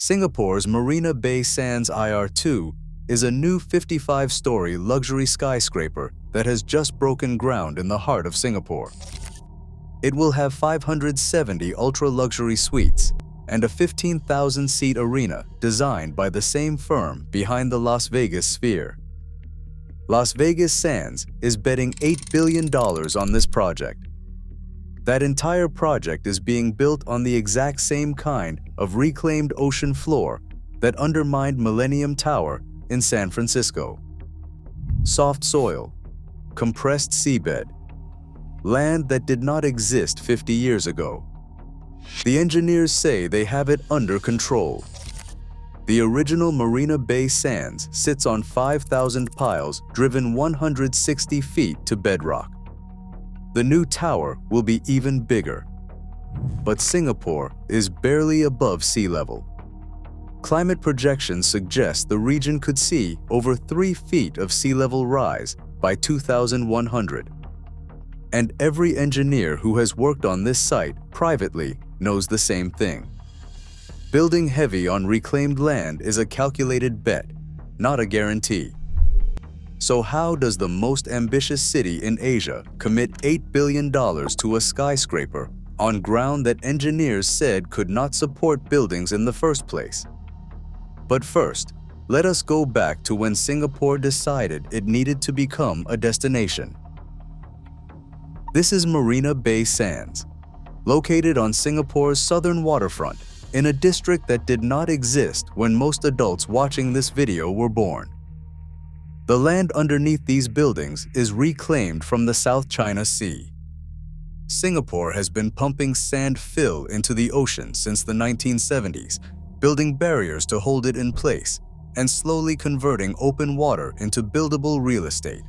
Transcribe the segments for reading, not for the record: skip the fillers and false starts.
Singapore's Marina Bay Sands IR2 is a new 55-story luxury skyscraper that has just broken ground in the heart of Singapore. It will have 570 ultra-luxury suites and a 15,000-seat arena designed by the same firm behind the Las Vegas Sphere. Las Vegas Sands is betting $8 billion on this project. That entire project is being built on the exact same kind of reclaimed ocean floor that undermined Millennium Tower in San Francisco. Soft soil, compressed seabed, land that did not exist 50 years ago. The engineers say they have it under control. The original Marina Bay Sands sits on 5,000 piles driven 160 feet to bedrock. The new tower will be even bigger. But Singapore is barely above sea level. Climate projections suggest the region could see over 3 feet of sea level rise by 2100. And every engineer who has worked on this site privately knows the same thing. Building heavy on reclaimed land is a calculated bet, not a guarantee. So how does the most ambitious city in Asia commit $8 billion to a skyscraper on ground that engineers said could not support buildings in the first place? But first, let us go back to when Singapore decided it needed to become a destination. This is Marina Bay Sands, located on Singapore's southern waterfront in a district that did not exist when most adults watching this video were born. The land underneath these buildings is reclaimed from the South China Sea. Singapore has been pumping sand fill into the ocean since the 1970s, building barriers to hold it in place and slowly converting open water into buildable real estate.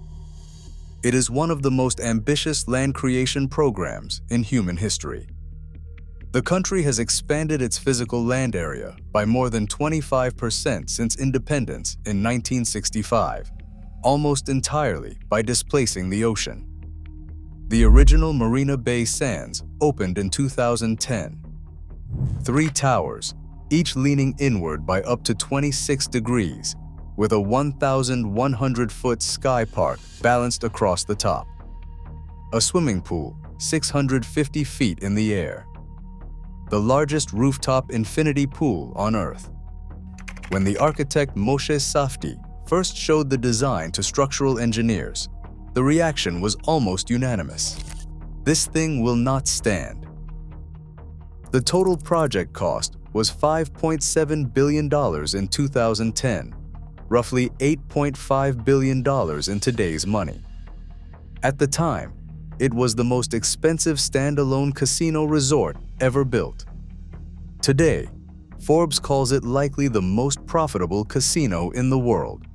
It is one of the most ambitious land creation programs in human history. The country has expanded its physical land area by more than 25% since independence in 1965. Almost entirely by displacing the ocean. The original Marina Bay Sands opened in 2010. 3 towers, each leaning inward by up to 26 degrees, with a 1,100-foot sky park balanced across the top. A swimming pool 650 feet in the air. The largest rooftop infinity pool on Earth. When the architect Moshe Safdie first showed the design to structural engineers, the reaction was almost unanimous. This thing will not stand. The total project cost was $5.7 billion in 2010, roughly $8.5 billion in today's money. At the time, it was the most expensive standalone casino resort ever built. Today, Forbes calls it likely the most profitable casino in the world.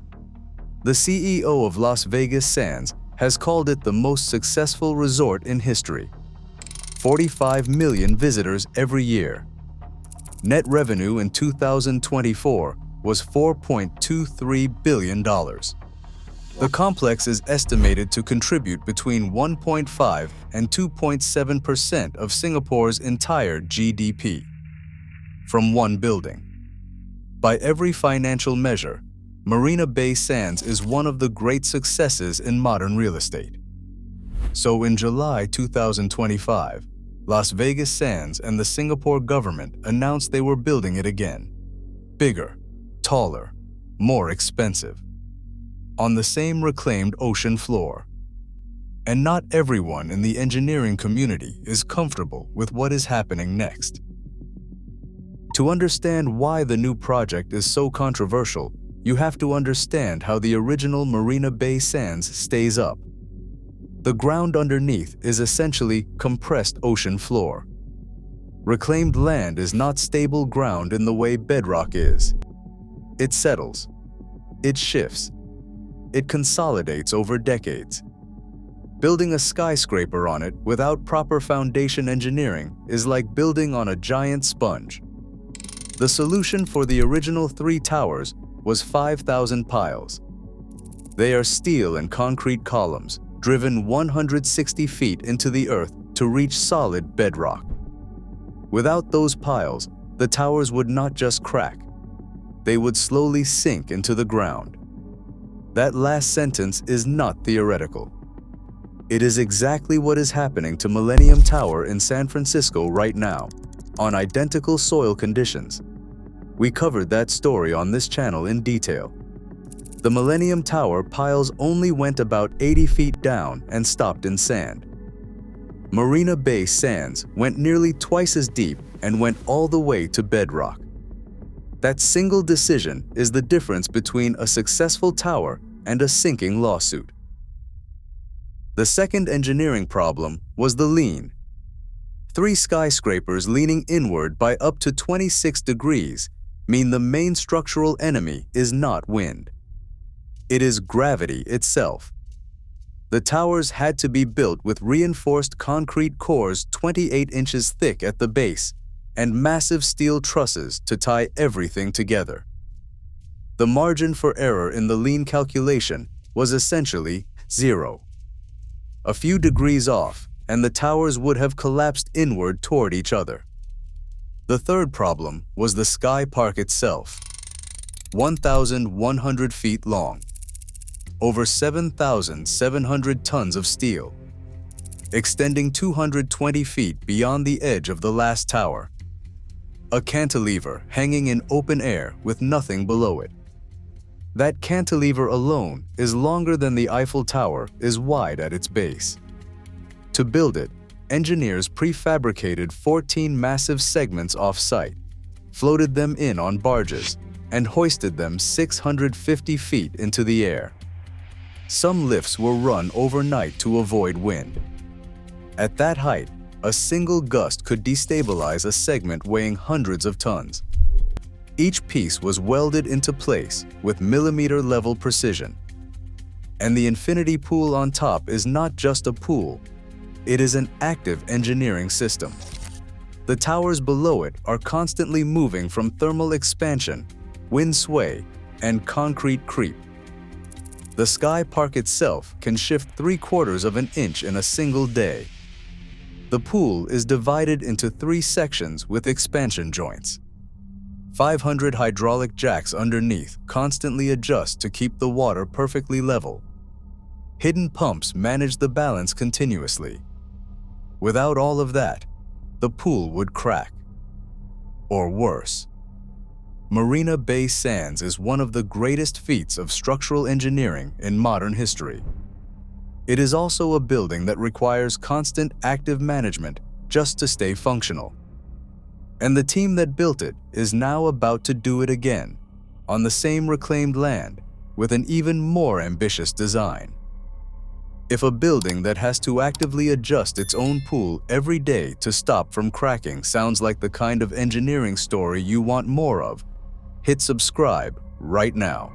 The CEO of Las Vegas Sands has called it the most successful resort in history. 45 million visitors every year. Net revenue in 2024 was $4.23 billion. The complex is estimated to contribute between 1.5 and 2.7% of Singapore's entire GDP. From one building. By every financial measure, Marina Bay Sands is one of the great successes in modern real estate. So in July 2025, Las Vegas Sands and the Singapore government announced they were building it again. Bigger, taller, more expensive. On the same reclaimed ocean floor. And not everyone in the engineering community is comfortable with what is happening next. To understand why the new project is so controversial, you have to understand how the original Marina Bay Sands stays up. The ground underneath is essentially compressed ocean floor. Reclaimed land is not stable ground in the way bedrock is. It settles. It shifts. It consolidates over decades. Building a skyscraper on it without proper foundation engineering is like building on a giant sponge. The solution for the original 3 towers was 5,000 piles. They are steel and concrete columns, driven 160 feet into the earth to reach solid bedrock. Without those piles, the towers would not just crack, they would slowly sink into the ground. That last sentence is not theoretical. It is exactly what is happening to Millennium Tower in San Francisco right now, on identical soil conditions. We covered that story on this channel in detail. The Millennium Tower piles only went about 80 feet down and stopped in sand. Marina Bay Sands went nearly twice as deep and went all the way to bedrock. That single decision is the difference between a successful tower and a sinking lawsuit. The second engineering problem was the lean. 3 skyscrapers leaning inward by up to 26 degrees mean the main structural enemy is not wind. It is gravity itself. The towers had to be built with reinforced concrete cores 28 inches thick at the base and massive steel trusses to tie everything together. The margin for error in the lean calculation was essentially 0. A few degrees off, and the towers would have collapsed inward toward each other. The third problem was the Sky Park itself. 1,100 feet long. Over 7,700 tons of steel. Extending 220 feet beyond the edge of the last tower. A cantilever hanging in open air with nothing below it. That cantilever alone is longer than the Eiffel Tower is wide at its base. To build it, engineers prefabricated 14 massive segments off-site, floated them in on barges, and hoisted them 650 feet into the air. Some lifts were run overnight to avoid wind. At that height, a single gust could destabilize a segment weighing hundreds of tons. Each piece was welded into place with millimeter-level precision. And the infinity pool on top is not just a pool, it is an active engineering system. The towers below it are constantly moving from thermal expansion, wind sway, and concrete creep. The Sky Park itself can shift 3/4 of an inch in a single day. The pool is divided into 3 sections with expansion joints. 500 hydraulic jacks underneath constantly adjust to keep the water perfectly level. Hidden pumps manage the balance continuously. Without all of that, the pool would crack. Or worse. Marina Bay Sands is one of the greatest feats of structural engineering in modern history. It is also a building that requires constant active management just to stay functional. And the team that built it is now about to do it again, on the same reclaimed land, with an even more ambitious design. If a building that has to actively adjust its own pool every day to stop from cracking sounds like the kind of engineering story you want more of, hit subscribe right now.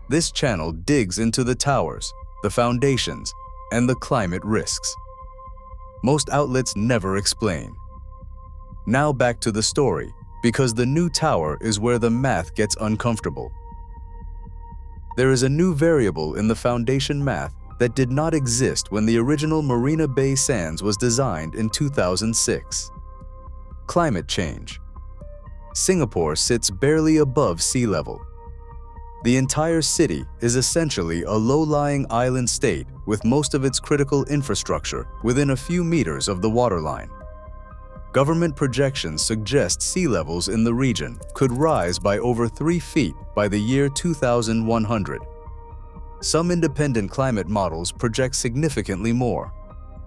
This channel digs into the towers, the foundations, and the climate risks. Most outlets never explain. Now back to the story, because the new tower is where the math gets uncomfortable. There is a new variable in the foundation math that did not exist when the original Marina Bay Sands was designed in 2006. Climate change. Singapore sits barely above sea level. The entire city is essentially a low-lying island state with most of its critical infrastructure within a few meters of the waterline. Government projections suggest sea levels in the region could rise by over 3 feet by the year 2100. Some independent climate models project significantly more.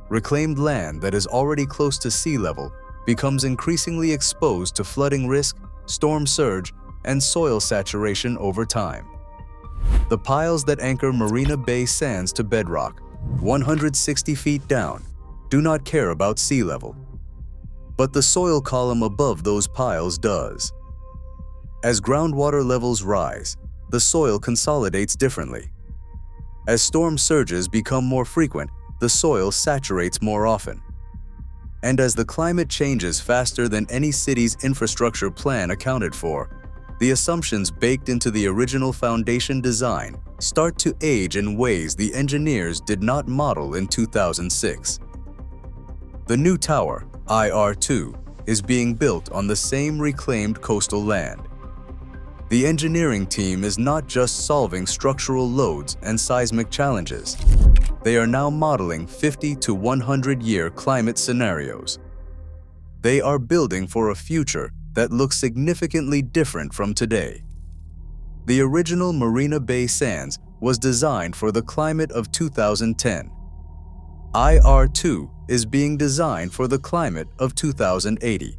Reclaimed land that is already close to sea level becomes increasingly exposed to flooding risk, storm surge, and soil saturation over time. The piles that anchor Marina Bay Sands to bedrock, 160 feet down, do not care about sea level. But the soil column above those piles does. As groundwater levels rise, the soil consolidates differently. As storm surges become more frequent, the soil saturates more often. And as the climate changes faster than any city's infrastructure plan accounted for, the assumptions baked into the original foundation design start to age in ways the engineers did not model in 2006. The new tower, IR2, is being built on the same reclaimed coastal land. The engineering team is not just solving structural loads and seismic challenges. They are now modeling 50 to 100-year climate scenarios. They are building for a future that looks significantly different from today. The original Marina Bay Sands was designed for the climate of 2010. IR2 is being designed for the climate of 2080.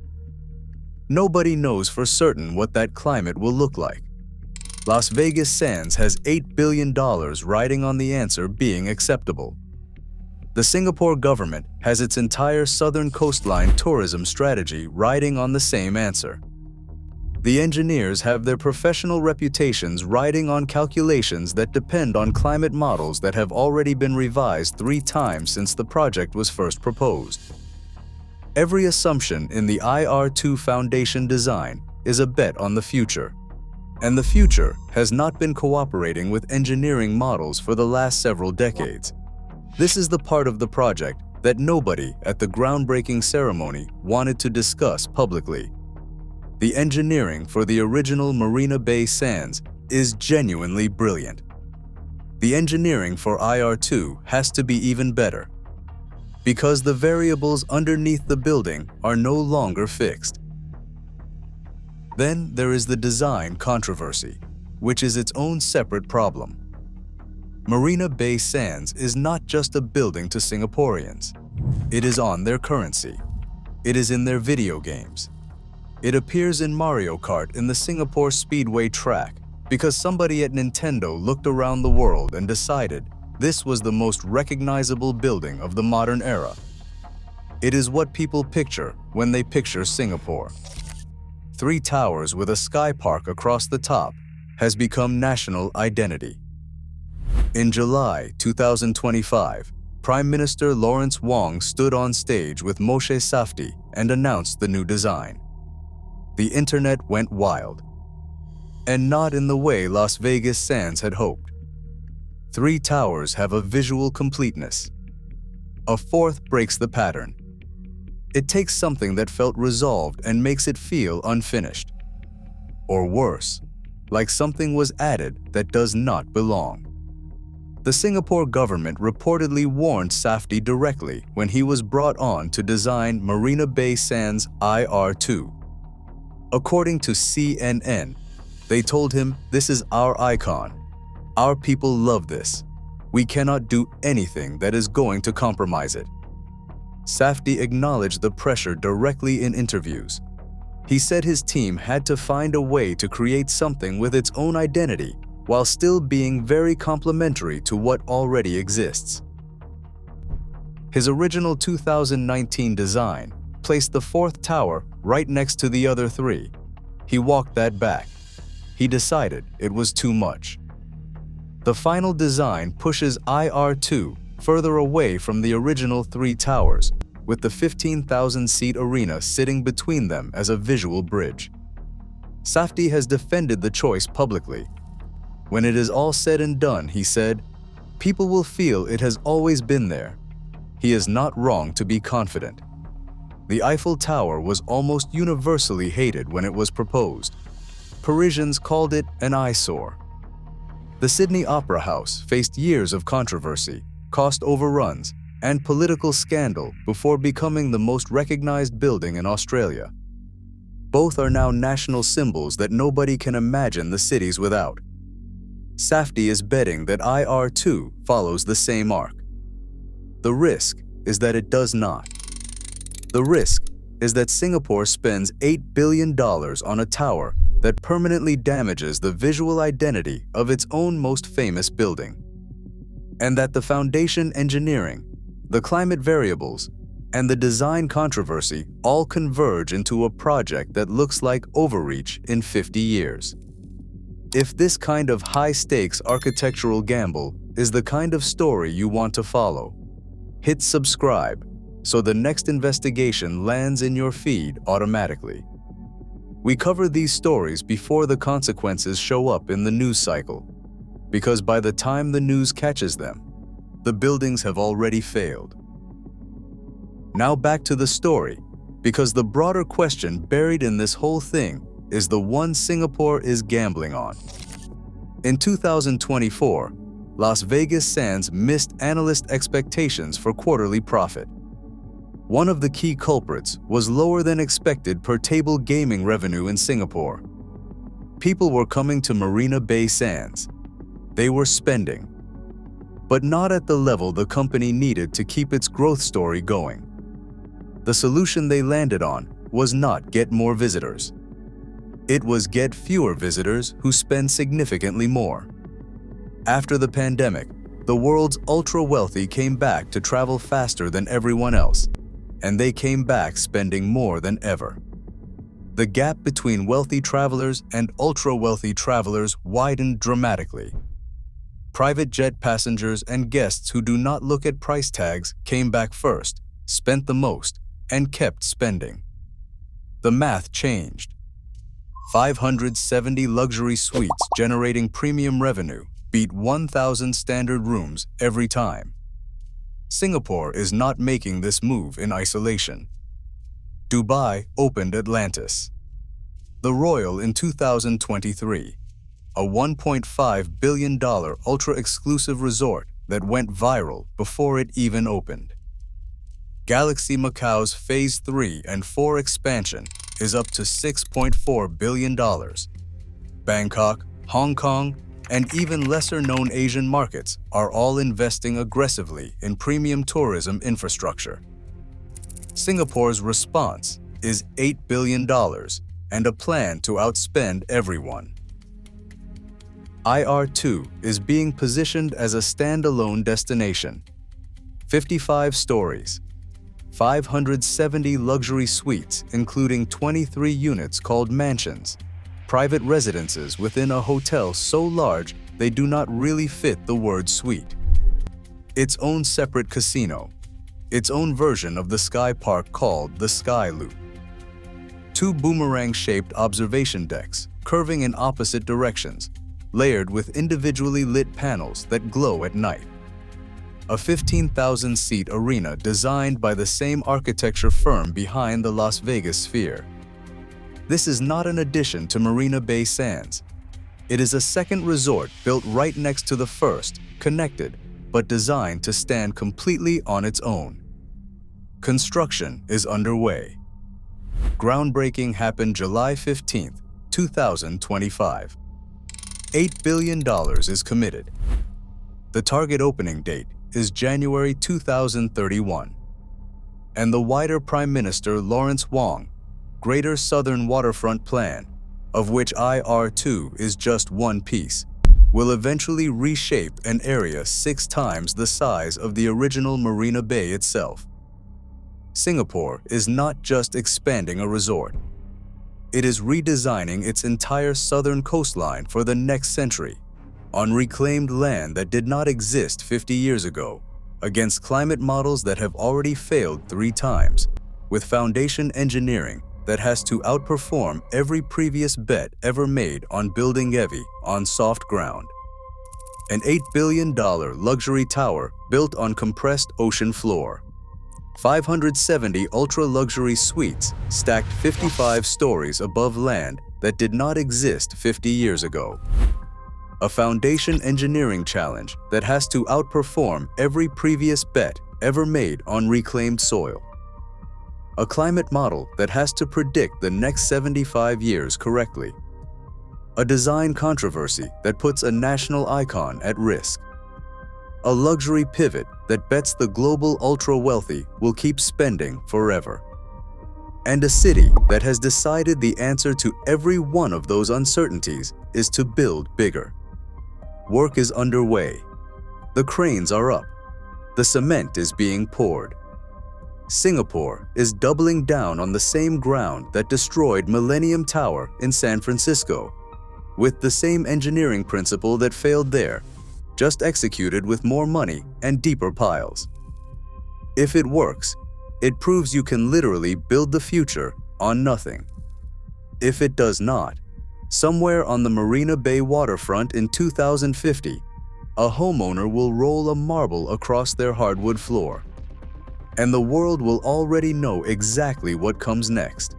Nobody knows for certain what that climate will look like. Las Vegas Sands has $8 billion riding on the answer being acceptable. The Singapore government has its entire southern coastline tourism strategy riding on the same answer. The engineers have their professional reputations riding on calculations that depend on climate models that have already been revised 3 times since the project was first proposed. Every assumption in the IR2 foundation design is a bet on the future. And the future has not been cooperating with engineering models for the last several decades. This is the part of the project that nobody at the groundbreaking ceremony wanted to discuss publicly. The engineering for the original Marina Bay Sands is genuinely brilliant. The engineering for IR2 has to be even better, because the variables underneath the building are no longer fixed. Then there is the design controversy, which is its own separate problem. Marina Bay Sands is not just a building to Singaporeans. It is on their currency. It is in their video games. It appears in Mario Kart in the Singapore Speedway track because somebody at Nintendo looked around the world and decided this was the most recognizable building of the modern era. It is what people picture when they picture Singapore. 3 towers with a sky park across the top has become national identity. In July 2025, Prime Minister Lawrence Wong stood on stage with Moshe Safdie and announced the new design. The internet went wild, and not in the way Las Vegas Sands had hoped. 3 towers have a visual completeness. A 4th breaks the pattern. It takes something that felt resolved and makes it feel unfinished. Or worse, like something was added that does not belong. The Singapore government reportedly warned Safdie directly when he was brought on to design Marina Bay Sands IR2. According to CNN, they told him, "This is our icon. Our people love this. We cannot do anything that is going to compromise it." Safdie acknowledged the pressure directly in interviews. He said his team had to find a way to create something with its own identity while still being very complementary to what already exists. His original 2019 design placed the 4th tower right next to the other 3. He walked that back. He decided it was too much. The final design pushes IR2 further away from the original 3 towers, with the 15,000-seat arena sitting between them as a visual bridge. Safdie has defended the choice publicly. When it is all said and done, he said, "People will feel it has always been there." He is not wrong to be confident. The Eiffel Tower was almost universally hated when it was proposed. Parisians called it an eyesore. The Sydney Opera House faced years of controversy, cost overruns, and political scandal before becoming the most recognized building in Australia. Both are now national symbols that nobody can imagine the cities without. Safdie is betting that IR2 follows the same arc. The risk is that it does not. The risk is that Singapore spends $8 billion on a tower that permanently damages the visual identity of its own most famous building, and that the foundation engineering, the climate variables, and the design controversy all converge into a project that looks like overreach in 50 years. If this kind of high-stakes architectural gamble is the kind of story you want to follow, hit subscribe so the next investigation lands in your feed automatically. We cover these stories before the consequences show up in the news cycle, because by the time the news catches them, the buildings have already failed. Now back to the story, because the broader question buried in this whole thing is the one Singapore is gambling on. In 2024, Las Vegas Sands missed analyst expectations for quarterly profit. One of the key culprits was lower than expected per-table gaming revenue in Singapore. People were coming to Marina Bay Sands. They were spending, but not at the level the company needed to keep its growth story going. The solution they landed on was not get more visitors. It was get fewer visitors who spend significantly more. After the pandemic, the world's ultra-wealthy came back to travel faster than everyone else, and they came back spending more than ever. The gap between wealthy travelers and ultra-wealthy travelers widened dramatically. Private jet passengers and guests who do not look at price tags came back first, spent the most, and kept spending. The math changed. 570 luxury suites generating premium revenue beat 1,000 standard rooms every time. Singapore is not making this move in isolation. Dubai opened Atlantis. The Royal in 2023, a $1.5 billion ultra-exclusive resort that went viral before it even opened. Galaxy Macau's Phase 3 and 4 expansion is up to $6.4 billion. Bangkok, Hong Kong, and even lesser-known Asian markets are all investing aggressively in premium tourism infrastructure. Singapore's response is $8 billion and a plan to outspend everyone. IR2 is being positioned as a standalone destination. 55 stories, 570 luxury suites including 23 units called mansions, private residences within a hotel so large they do not really fit the word suite. Its own separate casino, its own version of the Sky Park called the Sky Loop. 2 boomerang-shaped observation decks curving in opposite directions, layered with individually lit panels that glow at night. A 15,000-seat arena designed by the same architecture firm behind the Las Vegas Sphere. This is not an addition to Marina Bay Sands. It is a second resort built right next to the first, connected, but designed to stand completely on its own. Construction is underway. Groundbreaking happened July 15, 2025. $8 billion is committed. The target opening date is January 2031. And the wider Prime Minister Lawrence Wong Greater Southern Waterfront Plan, of which IR2 is just one piece, will eventually reshape an area 6 times the size of the original Marina Bay itself. Singapore is not just expanding a resort. It is redesigning its entire southern coastline for the next century, on reclaimed land that did not exist 50 years ago, against climate models that have already failed 3 times, with foundation engineering that has to outperform every previous bet ever made on building heavy on soft ground. An $8 billion luxury tower built on compressed ocean floor. 570 ultra-luxury suites stacked 55 stories above land that did not exist 50 years ago. A foundation engineering challenge that has to outperform every previous bet ever made on reclaimed soil. A climate model that has to predict the next 75 years correctly. A design controversy that puts a national icon at risk. A luxury pivot that bets the global ultra-wealthy will keep spending forever. And a city that has decided the answer to every one of those uncertainties is to build bigger. Work is underway. The cranes are up. The cement is being poured. Singapore is doubling down on the same ground that destroyed Millennium Tower in San Francisco, with the same engineering principle that failed there, just executed with more money and deeper piles. If it works, it proves you can literally build the future on nothing. If it does not, somewhere on the Marina Bay waterfront in 2050, a homeowner will roll a marble across their hardwood floor. And the world will already know exactly what comes next.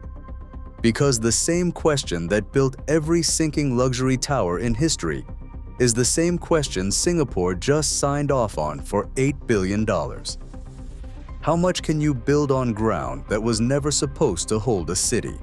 Because the same question that built every sinking luxury tower in history is the same question Singapore just signed off on for $8 billion. How much can you build on ground that was never supposed to hold a city?